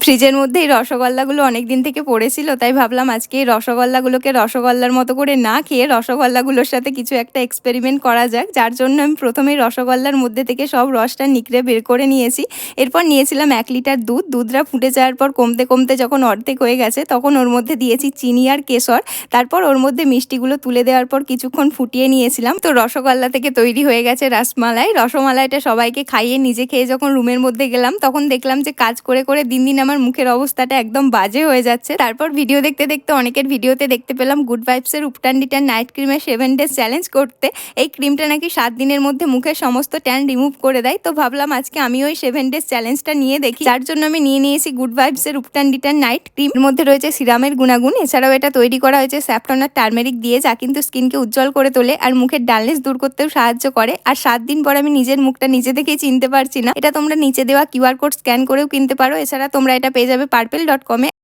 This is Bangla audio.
ফ্রিজের মধ্যে এই রসগোল্লাগুলো অনেকদিন থেকে পড়েছিল, তাই ভাবলাম আজকে এই রসগোল্লাগুলোকে রসগোল্লার মতো করে না খেয়ে রসগোল্লাগুলোর সাথে কিছু একটা এক্সপেরিমেন্ট করা যাক। যার জন্য আমি প্রথমেই রসগোল্লার মধ্যে থেকে সব রসটা নিকড়ে বের করে নিয়েছি। এরপর নিয়েছিলাম 1 লিটার দুধটা ফুটে যাওয়ার পর কমতে কমতে যখন অর্ধেক হয়ে গেছে তখন ওর মধ্যে দিয়েছি চিনি আর কেশর। তারপর ওর মধ্যে মিষ্টিগুলো তুলে দেওয়ার পর কিছুক্ষণ ফুটিয়ে নিয়েছিলাম। তো রসগোল্লা থেকে তৈরি হয়ে গেছে রসমালাইটা সবাইকে খাইয়ে নিজে খেয়ে যখন রুমের মধ্যে গেলাম তখন দেখলাম যে কাজ করে করে দিন দিন আমার মুখের অবস্থাটা একদম বাজে হয়ে যাচ্ছে। তারপর ভিডিও দেখতে দেখতে অনেকের ভিডিওতে দেখতে পেলাম গুড ভাইবসের উপটান ডিটান নাইট ক্রিমের 7 ডেজ চ্যালেঞ্জ করতে। এই ক্রিমটা নাকি 7 দিনের মধ্যে মুখের সমস্ত ট্যান রিমুভ করে দেয়। তো ভাবলাম আজকে আমি ওই 7 ডেজ চ্যালেঞ্জটা নিয়ে দেখি। যার জন্য আমি নিয়ে নিয়েছি গুড ভাইবসের উপটান ডিটান নাইট ক্রিম। এর মধ্যে রয়েছে সিরামের গুণাগুণ, এছাড়াও এটা তৈরি করা হয়েছে স্যাফরন আর টার্মেরিক দিয়ে, যা কিন্তু স্কিনকে উজ্জ্বল করে তোলে আর মুখের ডালনেস দূর করতেও সাহায্য করে। আর 7 দিন পর আমি নিজের মুখটা নিজে দেখেই চিনতে পারছি না। এটা তোমরা নিচে দেওয়া কিউআর কোড স্ক্যান করেও কিনতে পারো। এছাড়া তোমরা এটা পেয়ে যাবে purple.com-এ।